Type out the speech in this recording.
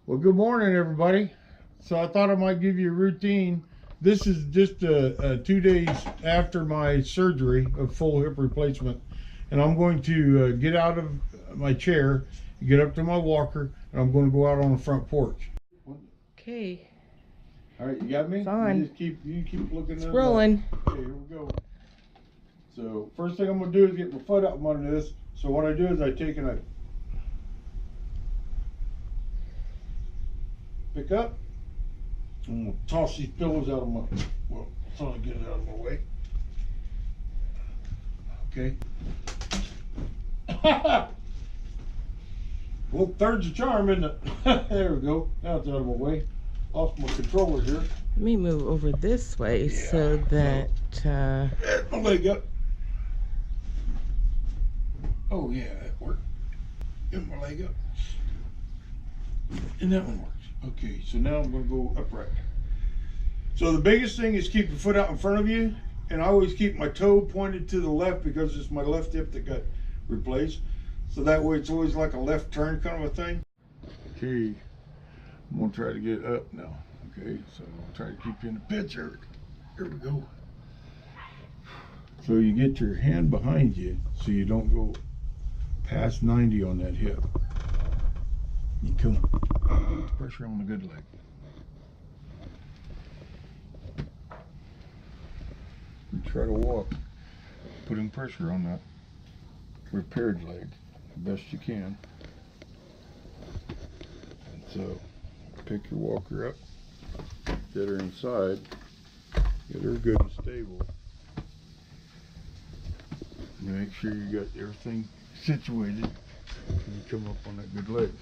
Well, good morning, everybody. So I thought I might give you a routine. This is just 2 days after my surgery of full hip replacement, and I'm going to get out of my chair, get up to my walker, and I'm going to go out on the front porch. Okay, All right, you got me? it's on. You keep looking. It's rolling. Okay, here we go. So first thing I'm going to do is get my foot up from under this. So what I do is I take and I pick up. I'm gonna toss these pillows out of my, well, so I get it out of my way. Okay. Well, third's a charm, isn't it? There we go. Now it's out of my way. Off my controller here. Let me move over this way so that There's my leg up. Oh yeah, that worked. Get my leg up. And that one works. Okay, so now I'm gonna go upright. So the biggest thing is keep your foot out in front of you, and I always keep my toe pointed to the left because it's my left hip that got replaced. So that way it's always like a left turn kind of a thing. Okay, I'm gonna try to get up now. Okay, so I'll try to keep you in the picture. Here we go. So you get your hand behind you so you don't go past 90 on that hip. You come, put pressure on the good leg. You try to walk, putting pressure on that repaired leg the best you can. And so pick your walker up, get her inside, get her good and stable. Make sure you got everything situated when you come up on that good leg.